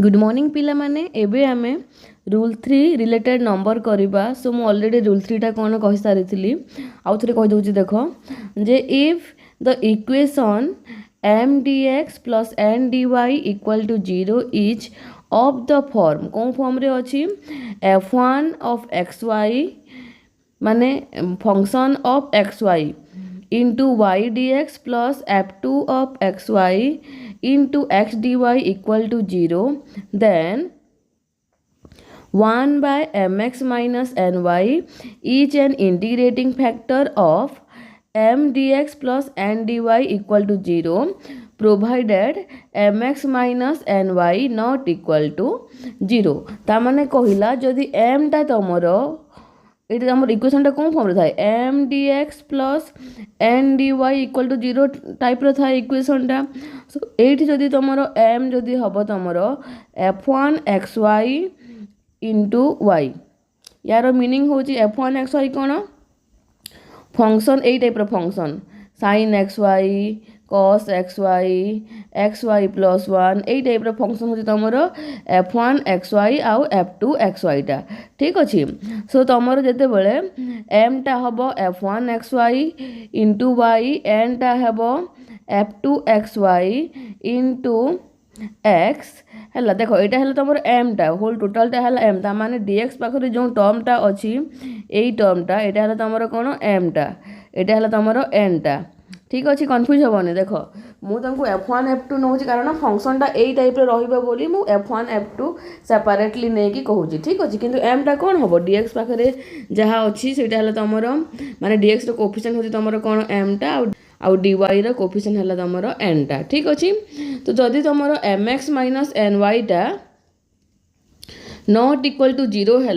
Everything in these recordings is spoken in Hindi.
गुड मॉर्निंग पिला माने एबे आमे रूल 3 रिलेटेड नंबर करबा। सो मु ऑलरेडी रूल 3 टा कोन कहि सारिथिली आउ थरे कहि दउची देखो जे if the equation m dx plus n dy equal to 0 is of the form कौन फॉर्म रे अछि f1 of xy माने function of xy into y dx plus f2 of xy into x dy equal to 0, then 1 by mx minus ny is an integrating factor of m dx plus n dy equal to 0 provided mx minus ny not equal to 0। ता माने कहिला जदि m टा तमरो ये आम इक्वेशन कौन फॉर्म थाए M D X plus N D Y equal to 0 type रो थाए इक्वेशन टा। सो एठी जदि तुमर एम जदि हम तुमर f1 xy इंटू वाई यार मीनिंग हूँ f1 xy कौन फंक्शन यही type function sin xy cos xy xy plus 1 यही टाइप फंक्शन हूँ तुम f1 xy आउ f2 xy टा ठीक अच्छे। सो तुम जिते बड़े m टा हम f1 xy into Y n टा हम f2 xy इंटू x है देख यहाँ है तुम m टा होल टोटाल टा है m ता माने dx पाखे जो टर्म टा अच्छी यही टर्म टा यहाँ है तुम कौन m टा यहाँ है तुम n टा ठीक अच्छे कन्फ्यूज हेनी देख मुझे f1 f2 नौ कारण फंक्शन टा यही टाइप रही f1 f2 सेपरेटली नहीं कहूँ ठीक अच्छे किंतु m टा कौन हम dx पाखे जहाँ अच्छी से तुम माने dx रो कोफिशिएंट होची तुम कौन m टा आउ dy रो कोफिशिएंट है तुम n टा ठीक अच्छे। तो जदि तुम mx माइनस ny टा नॉट इक्वल टू 0 है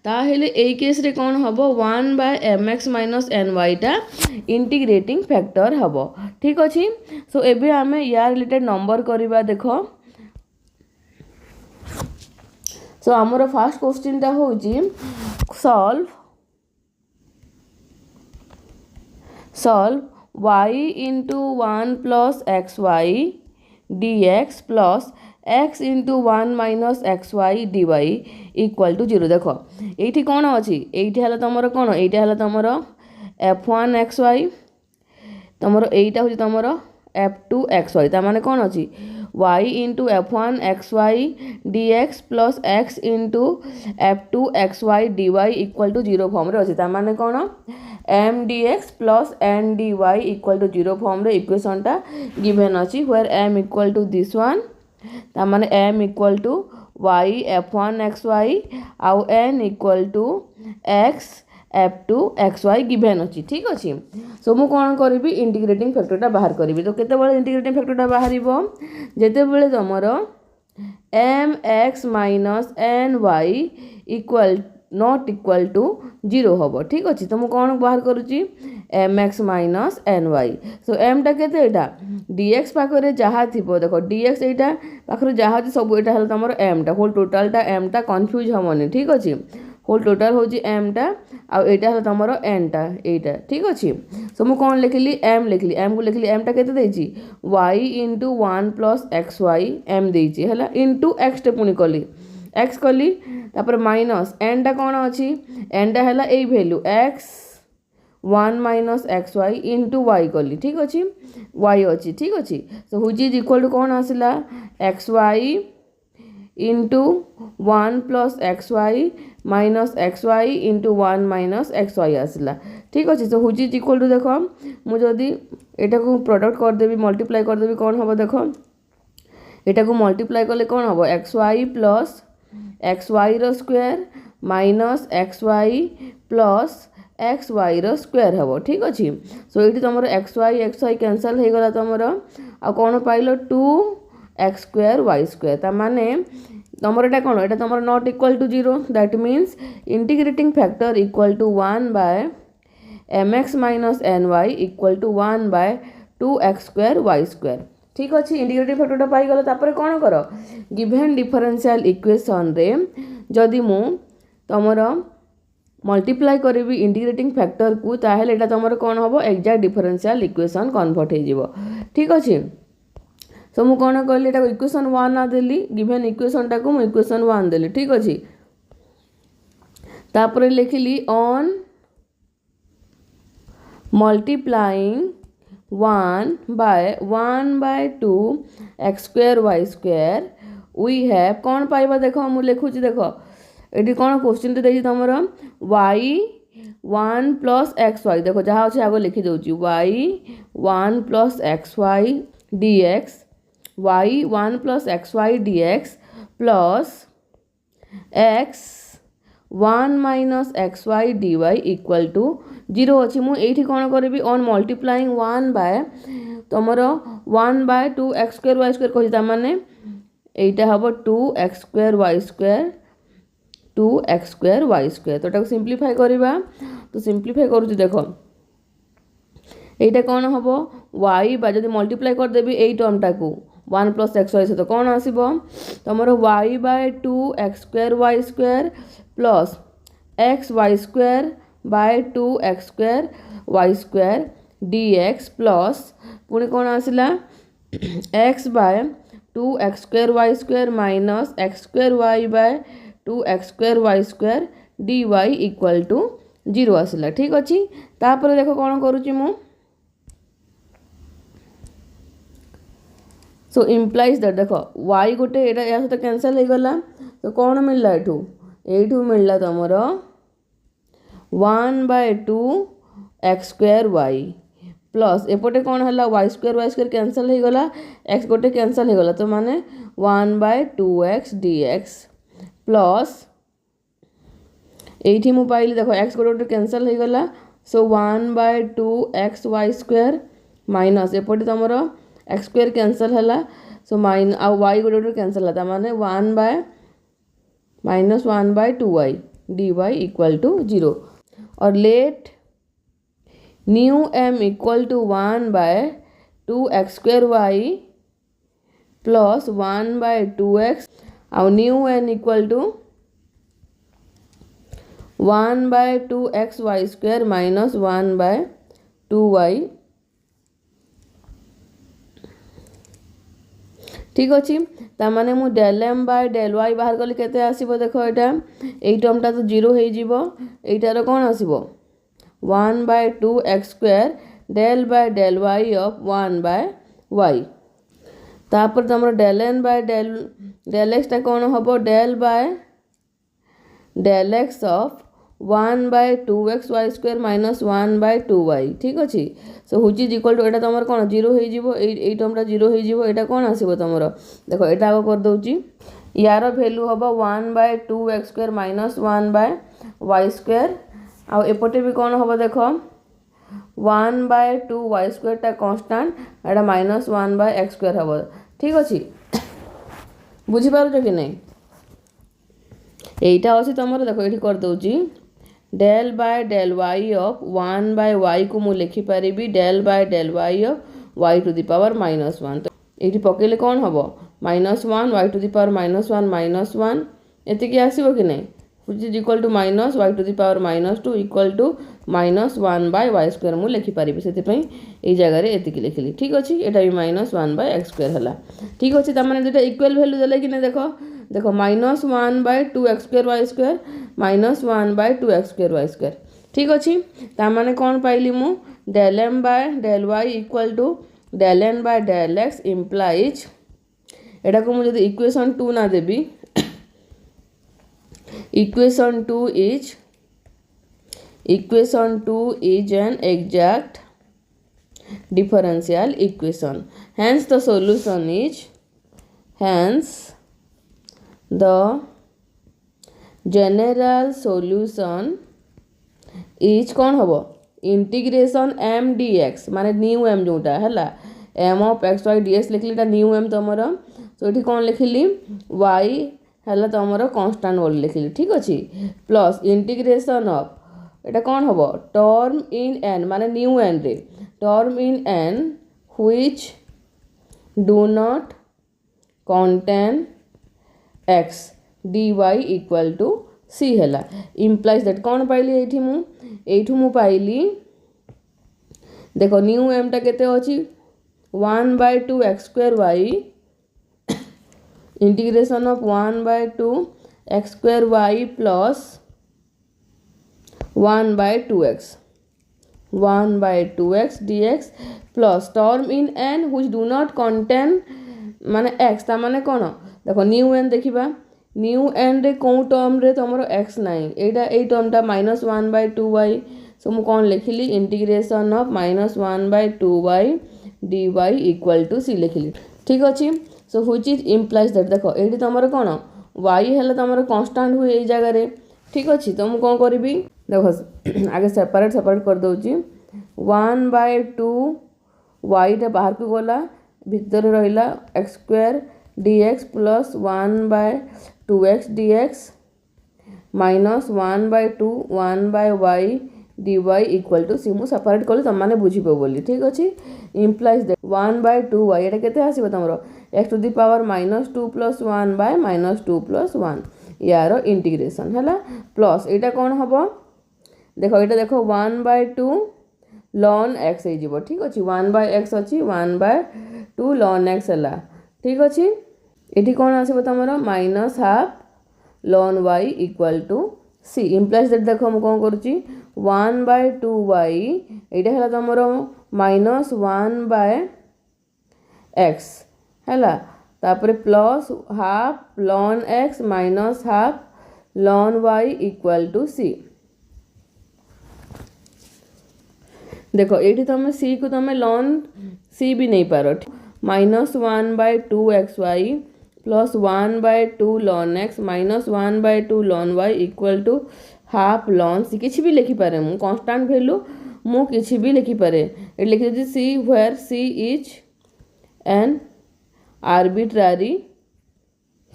ताहेले ए केस रे कौन हम 1 बाय mx माइनस ny टा इंटीग्रेटिंग फैक्टर हम ठीक अच्छे। सो एबे आमे यार रिलेटेड नंबर करबा देख। सो आमर फर्स्ट क्वेश्चन टा होची solve y into 1 plus xy dx plus x into 1 minus xy dy equal to 0 देख ये कौन अच्छी ये है तुम कौन यहाँ है तुम f1 xy तुम यहीटा हूँ तुम f2 xy ता माने कौन अच्छी y into f1 xy dx plus x into f2 xy dy equal to 0 form रे अच्छी ता माने कौन m dx plus n dy equal to 0 form रे इक्वेशन टा गिवन अच्छी where m equal to this one ता माने m equal to y f1 xy आउ n equal to x f2 xy given अच्छी ठीक अच्छे। सो मु कौन करी इंटीग्रेटिंग फैक्टरटा बाहर करी तो केते बळे इंटीग्रेटिंग फैक्टरटा बाहर जेते बळे तुमर m x minus n y equal not equal to 0 हम ठीक अच्छे। तो मुझे कौन बाहर करुच्ची M X minus N Y. So M टा केते एटा dx पाखे जहाँ थी देख dx यहाँ पाखे जहाँ सब यहाँ है तुम एम टा होल टोटाल टा एम टा कन्फ्यूज हमनी ठीक अच्छे होल टोटाल हूँ एम टा आईटा है तुम एन टा यहाँ ठीक अच्छे। सो मुझे कौन लिखिली एम लिखिली एम को लिखिली एम टा केते देछि y into 1 plus x Y M देछि है इंटू एक्स टे पुणी कली एक्स कली तापर माइनस एन टा कौन अच्छी एन टा है यही value x 1 minus x y into y कली ठीक अच्छे वाई अच्छी ठीक अच्छे। सो हुई इज इक्वल टू कौन आसला x y into 1 plus x y minus x y into 1 minus x y आसला ठीक अच्छे। सो हुई इज इक्वल टू देख मुझे यहाँ को प्रोडक्ट करदेवी मल्टीप्लाई करदेवी कौन हम देख यहाँ को मल्टीप्लाई कले कौन हम X Y plus x Y रो square minus x Y plus x Y रो स्क्वायर हम ठीक अच्छे। सो ये तुम एक्स वाई कैनसल हो गला तुम आ कौन pile 2x square y square ता माने तुम यहाँ कौन यहाँ तुम not equal to 0 that means integrating factor equal to 1 by mx minus ny equal to 1 by 2x square y square ठीक अच्छे। इंटीग्रेटिंग फैक्टरटा पाईगल तापर कौन कर गिवन डिफरेंशियल इक्वेशन रे जदि मु तुमर मल्टीप्लाई करी इंटीग्रेटिंग फैक्टर को ताहेले एटा तुमर कौन हम एक्जाक्ट डिफरेंशियल इक्वेशन कन्वर्ट हो ठीक अच्छे। सो मु कौन कहली एटा इक्वेशन 1 ना देली गिवन इक्वेशन टाको मु इक्वेशन 1 देली ठीक अछि तापर लिखली on multiplying 1/2 x square y square we have कौन पाइबा देख मु लिखुची देख ये कौन क्वेश्चन तो देखिए तुम y 1 + xy देखो जहाँ अच्छे आगे लिखी दूची y 1 + xy dx y 1 + xy dx plus x 1 - xy dy equal to 0 अच्छी मुझे कौन करी ऑन मल्टीप्लाइंग 1 तुम 1/2 x स्क्वायर y स्क्वायर कही माने এইটা হবো 2x square y square 2x square y square তো এটাকে সিম্পলিফাই করিবা তো সিম্পলিফাই করুছি দেখো এইটা কোন হবো y বা যদি মল্টিপ্লাই করে দেবি এই টার্মটাকু 1 + xy সହିତ কোন আসিবো তোমার y/2 x square y square plus xy square by 2 x square y square dx plus পুনি কোন আসিলা x/2x square y square minus x square y/2x square y square dy equal to 0 आसला ठीक अच्छी तापर देखो कौन करुच्ची मु सो इम्प्लाइज दैट देखो y गोटे एटा या सहित कैंसिल हो गला तो कौन मिलला एठू मिलला तमर 1/2 x स्क्वायर y प्लस एपटे कौन है y स्क्वायर कैंसल हो गला x गोटे कैंसल हो गला तो माने 1/2x dx प्लस एठी मु पाइली देखो x गोटे कैंसल हो गला so 1/2x y square minus एपटे तुमरो x स्क्वायर कैंसल है सो माइन आ y गोटे कैंसल है माने 1/2y dy इक्वल टू 0 और let new m equal to 1/2x square y plus 1/2x और new n equal to 1/2x y square minus 1/2y ठीक अच्छी ताने मु del m by del y बाहर कली केते आसीबो देखो एटा एई टर्मटा तो 0 हो जीवो एटार कोन आसीबो 1/2x square del by del y of 1/y तापर तुम del n by del x टा कौन हम del by del x of 1/2x y square minus 1/2y ठीक अच्छे so which is equal to एटा तुम कौन 0 हो टर्मटा 0 हो एटा कौन आसो तुम देखो एटा आग कर दूची यार भैल्यू हम 1/2x square minus 1/y square आउ एपटे भी कौन हम देख 1/2y स्क्वायर टा कांस्टेंट एटा माइनस 1/x स्क्वायर हम ठीक अच्छे बुझीपार कि नहीं यहीटा अच्छी तुम देखो ये कर दूची del by del y of 1/y को मु लिखि पारि del by del y of y to the power -1 तो ये पकेले कौन हम -1 y टू द पावर -1 एतिक आसो कि नहीं which is equal to minus y to the power -2 equal to -1/y square मु लिखि पारि से ये जगह एतिक लिखिली ठीक अच्छे यहाँ भी -1/x स्क्वायर है ठीक अच्छे तमाने दुटा इक्वल वैल्यू देले कि नहीं देखो देखो -1/2x square y square -1/2x square y square ठीक अच्छे तमाने कौन पाइली मु del m by del y equal to del n by del x implies एटा को मुझे इक्वेशन 2 ना देबी equation 2 is an exact differential equation hence the solution is the general solution is कौन हम इंटीग्रेशन m dx माने न्यू m जोटा है m of x y dx लिखली न्यू m तुम तो ये कौन लिखिली y है तुम कन्स्टाट बोली लिखिली ठीक अच्छे प्लस इंटीग्रेशन ऑफ एटा कौन हम टर्म इन n माने न्यू n रे term in n which do not contain x dy equal to c है इम्प्लाइज दैट कौन पाइली एठू मु पाइली देखो न्यू m टा केते अछि 1/2 x² y integration of 1/2 x² y plus 1/2x 1/2x dx plus term in n which do not contain माने x ता माने कौन देखो न्यू n देखा न्यू n रे कौ टर्म रे तुम x नाई एटा ए टर्मटा -1/2y सो मु कौन लिखिली integration of -1/2y dy equal to C लिखिली ठीक अच्छे so which is implies that देखो ये तुम कौन y है तुम कन्स्टाट हुए ये जगह ठीक अच्छे तो मुझे कौन करी देखो आगे सेपरेट कर दूची 1/2 y बाहर को गला भितर रहा x² dx plus 1/2x dx minus 1/2 1/y dy equal to C मु सेपरेट कली तुम मैंने बुझे बोली ठीक अच्छे इम्प्लाइज दैट 1/2y ये केते आसीबो तुमरो x⁻² -2 + 1/-2 + 1 यार इंटीग्रेशन है प्लस यहाँ कौन हम देख ये देख 1/2 ln x हो ठीक अच्छे 1/x अच्छी 1/2 ln x है ठीक अच्छे ये कौन आसो तुम -½ ln y equal to c implies that देख मुझे कौन करुच्ची 1/2y यहाँ है तुम -1/x है तापर plus ½ ln x -½ ln y equal to C देखो ये तुम सी को तुम ln सी भी नहीं पार -1/2xy plus 1/2 ln x -1/2 ln y equal to ½ ln c किसी भी लिखिपे मु कन्स्टाट भैल्यू मु किसी भी लिखिपे ये लिखी C where C is an arbitrary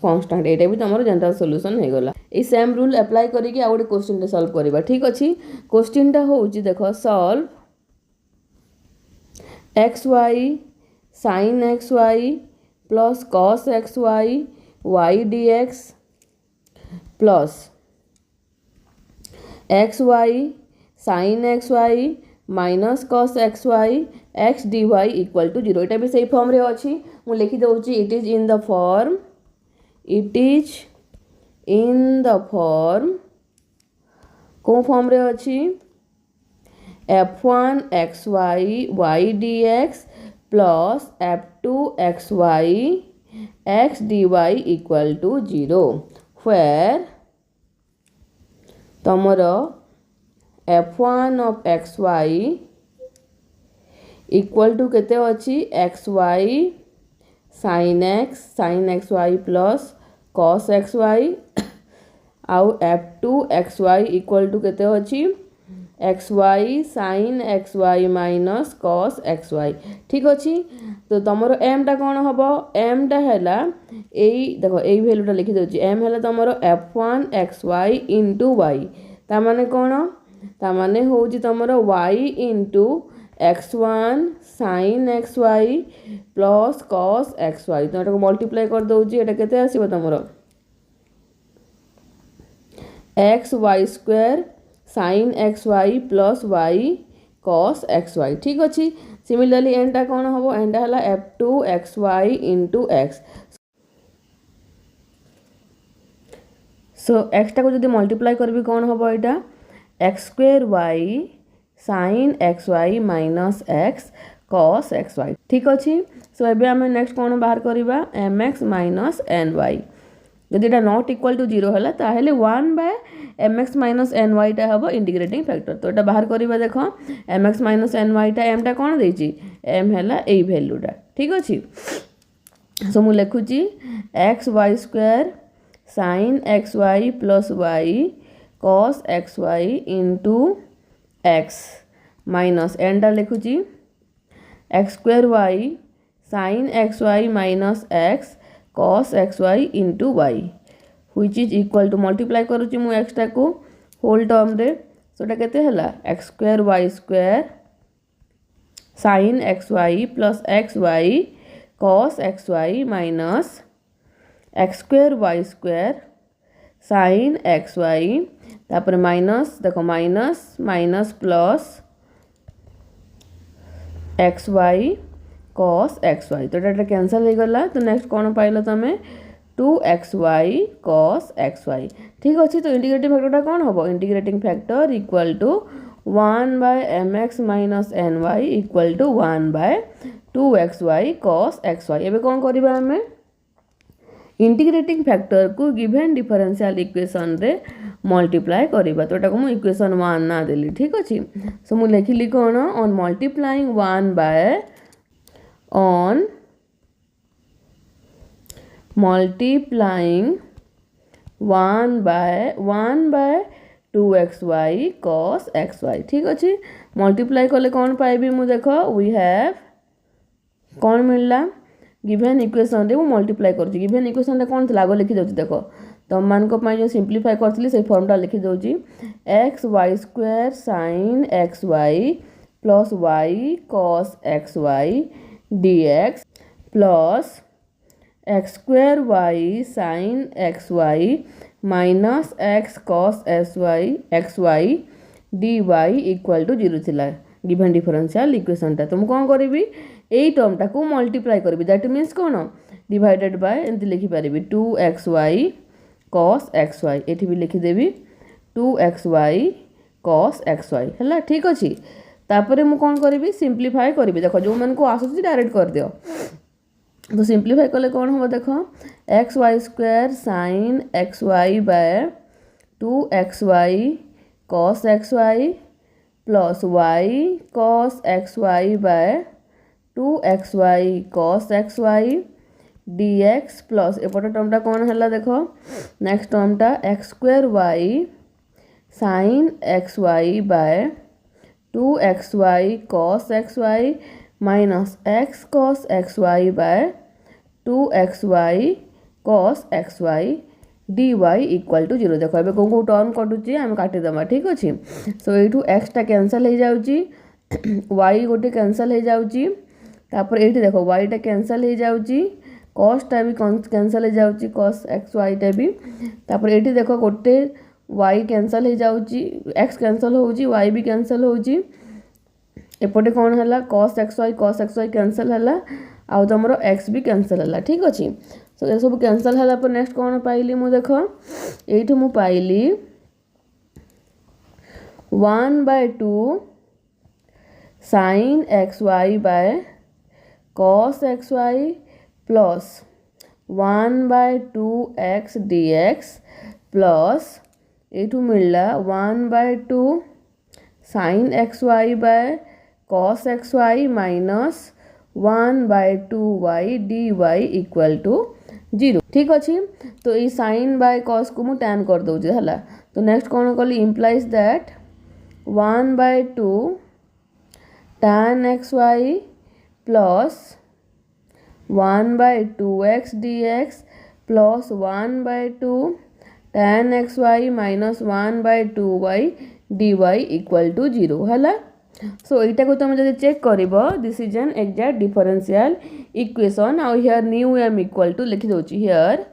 constant यहाँ भी तुम जनरल सॉल्यूशन हो गला ये सेम रूल अप्लाई करके आ गोटे क्वेश्चन सॉल्व करवा ठीक अच्छे क्वेश्चन हूँ देख सॉल्व xy sin xy प्लस cos xy y dx plus xy sin xy minus cos xy x dy equal to 0 यहाँ भी सही फॉर्म रे अच्छी मुझे लिखी दूसरी it is in the form कौ फॉर्म रे अच्छी f1 xy y dx plus f2 xy x dy equal to 0 where तुमर f1 of xy equal to केते अच्छी xy sin xy प्लस cos xy आउ f2 xy इक्वल टू केते अच्छी xy sin xy minus cos xy ठीक अच्छी तो तुमर m टा कौन हम m टा है देखो यही भैल्यूटा लिखी दूसरी m है तुमर f1 xy इंटू y ता माने कौन ता माने हूँ तुमर y into x1 sin xy प्लस cos xy तो यहाँ मल्टीप्लाई कर दूसरी यहाँ केते आसीबो तुमर xy² sin xy plus y cos xy ठीक अच्छे सिमिलरली एंटा कौन हम एंटा है f2 xy इंटू x सो एक्सटा को जब मल्टीप्लाई करी कौन हम यहाँ x² y sin xy minus x cos xy ठीक अच्छे सो एबे आम नेक्स्ट कौन बाहर करवा mx माइनस ny जदि यहाँ नॉट इक्वल टू 0 है ताहले 1/mx माइनस ny टा हम इंटीग्रेटिंग फैक्टर तो यहाँ बाहर करवा देख mx माइनस ny टा m टा कौन देछि m है यही भैल्यूटा ठीक अच्छे सो मु लिखुची xy² sin xy plus y cos xy into x minus एंटा लिखुची x² y sin xy minus x cos xy into y which is equal to multiply करुच्ची मु x टा को होल टर्म रे सोटा केते हला x² y² sin xy plus xy cos xy minus x² y² sin xy तापर माइनस देखो minus minus plus xy cos xy तो एटा कैंसल हो गला तो नेक्स्ट कौन पाइल तुम 2xy cos xy ठीक अच्छे तो इंटीग्रेटिंग फैक्टरटा कौन हम integrating factor equal to 1/mx minus ny equal to 1/2xy cos xy एबे कौन करबा हमें इंटीग्रेटिंग फैक्टर को गिवन डिफरेंशियल इक्वेशन रे मल्टीप्लाई करबा तो एटा को मु इक्वेशन 1 ना देली ठीक अछि सो मु लिखिली कोन on multiplying 1 by on multiplying 1 by 2xy cos xy ठीक अछि मल्टीप्लाई कले कौन पाइबी मु देखो वी हैव कौन मिलला गिवन इक्वेशन रे मु मल्टीप्लाई करछि गिवन इक्वेशन रे कौन थला आगो लिखि दउछि देखो तो मान को जो सिंप्लीफाई करथिली से फॉर्मटा लिखि दउछि xy² sin xy plus y cos xy dx plus x² sin xy minus x cos xy dy equal to 0 थिला गिवन डिफरेंशियल इक्वेशन ता तुम कौन करिवि एई टर्म टा को मल्टीप्लाई करबी दैट मींस कोन डिवाइडेड बाय एंती लिखि पारिबी 2xy cos xy एठी भी लिखि देबी 2xy cos xy हला ठीक अछि तापरे मु कोन करबी सिंप्लीफाई करबी देखो जो मन को आसुची डायरेक्ट कर दियो तो सिंप्लीफाई कले कौन हम देखो xy² sin xy by 2xy cos xy plus y cos xy by 2xy cos xy dx plus एपटे टर्मटा कौन हला देखो नेक्स्ट टर्मटा x² sin xy by 2xy cos xy minus x cos xy by 2xy cos xy dy equal to 0 देखो एबे को टर्म कटुची हम काटी दमा ठीक अछि सो एठू x टा कैंसिल हो जाउची y गोटे कैंसिल हो जाउची तापर एठी देखो y टा कैंसिल हो जाउची cos टा भी कैंसिल हो जाउची cos xy टा भी तापर एठी देखो गोटे y कैंसिल हो जाउची x कैंसिल होउची y भी कैंसिल होउची एपटे कौन हला cos xy कैंसिल हला आउ तमरो x भी कैंसिल हला ठीक अछि सो ये सब कैंसिल हला पर नेक्स्ट कौन पाइली मु देखो एठी मु पाइली 1/2 sin xy by cos xy plus 1/2x dx plus एठू मिलला 1/2 sin xy by cos xy minus 1/2y dy equal to 0 ठीक अछि तो ई sin बाय cos को मु tan कर दउछि हला तो नेक्स्ट कोन कली implies that 1/2 tan xy plus 1/2x dx plus 1/2 tan xy minus 1/2y dy equal to 0 हला सो एटा को तुम जदि चेक करिवो this is an exact differential equation आउ here new m equal to लिखि दोछि here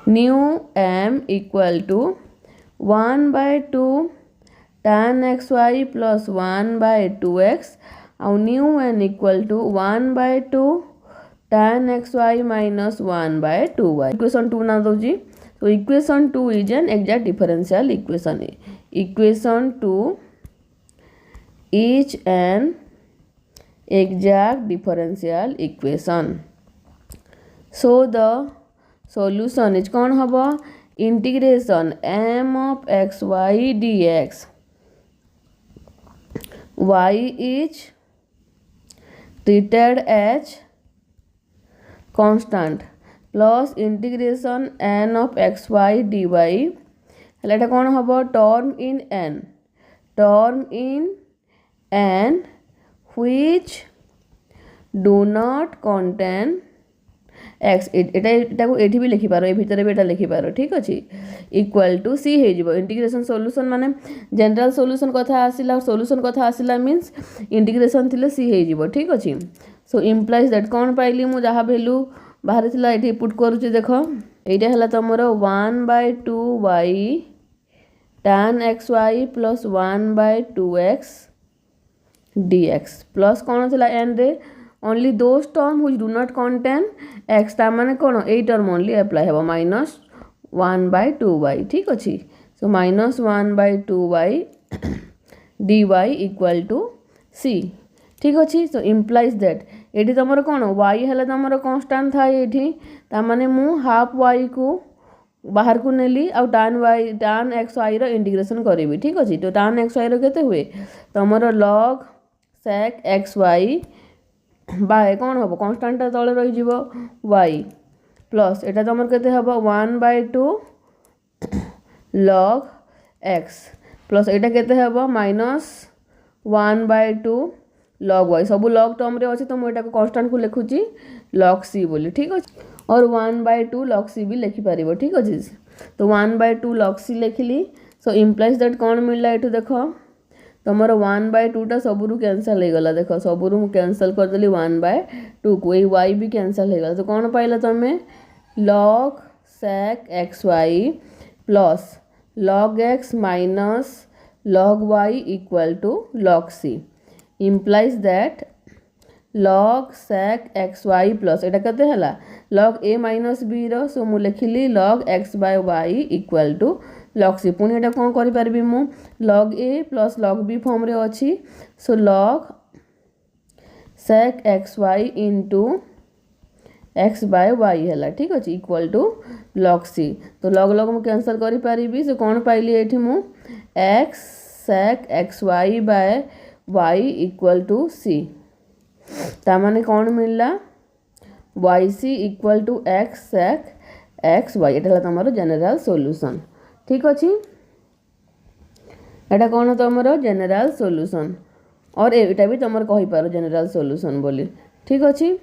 new m equal to 1/2 tan xy plus 1/2x आउ new n equal to 1/2 tan xy minus 1/2y equation 2 ना दोछि तो equation 2 is an exact differential equation equation 2 is an exact differential equation so the solution is कौन हबो integration m of xy dx y is treated as constant plus integration n of xy dy हला कौन हम term in n which do not contain x एटा को एठी भी लिखि पारो ए भीतर भी एटा लिखि पारो ठीक अछि इक्वल टू c हे जिवो इंटीग्रेशन सॉल्यूशन माने जनरल सॉल्यूशन कथा आसिला और सॉल्यूशन कथा आसिला मींस इंटीग्रेशन थिले c हे जिवो ठीक अछि सो इंप्लाइज दैट कौन पाइली मु जहा वैल्यू बाहर थिला एठी पुट करूची देखो एटा हला तमरो 1/2y tan xy plus 1/2x dx plus कौन थिला n रे only those term which do not contain x ता माने कौन ए टर्म ओनली अप्लाई हेबो -1/2y ठीक अछि so -1/2y dy equal to c ठीक अच्छे सो इम्प्लाइज दैट ये तुम कौन y है तुम कन्स्टाट था ये ताने मु हाफ y को बाहर को नेली आ tan एक्स वाई इंटीग्रेशन करी ठीक अच्छे तो tan एक्स वाई केते हुए तुम log sec x y by कौन हम कन्स्टाटा तले रही y प्लस एटा तुम केते हम 1/2 log x प्लस एटा केते हम -1/2 log y सब log टर्म रे अच्छे तो मुझे कन्स्टाट को लिखुची log c बोली ठीक अच्छे और 1/2 log c भी लिखिपर ठीक अच्छे तो 1/2 log c लिखिली सो इम्प्लाइज दैट कौन मिलला ये देख तुम 1/2 टा सबू कैनसल हो गला देख सबू कैनसल करदेली 1/2 को ये y भी कैनसल हो गला तो कौन पाइल तुम log sec x Y plus log x minus log y equal to log c implies that log sec x y प्लस एटा कते हला log a माइनस b रो सो मु लिखिली log x by y equal to log c पुनी एटा कोन करि परबी मु log a plus log b form रे अछि सो log sec x y into x by y हला ठीक अछि इक्वल टू log c तो log log मु कैंसिल करि परिबी सो कोन पाइली एठी मु x sec x y by y equal to c तामाने कौन मिलला y c equal to x sec x y एटा तुम जनरल सॉल्यूशन ठीक अच्छे एटा कौन तुम जनरल सॉल्यूशन और एटा भी तुम कही पार जनरल सॉल्यूशन बोली ठीक अच्छे।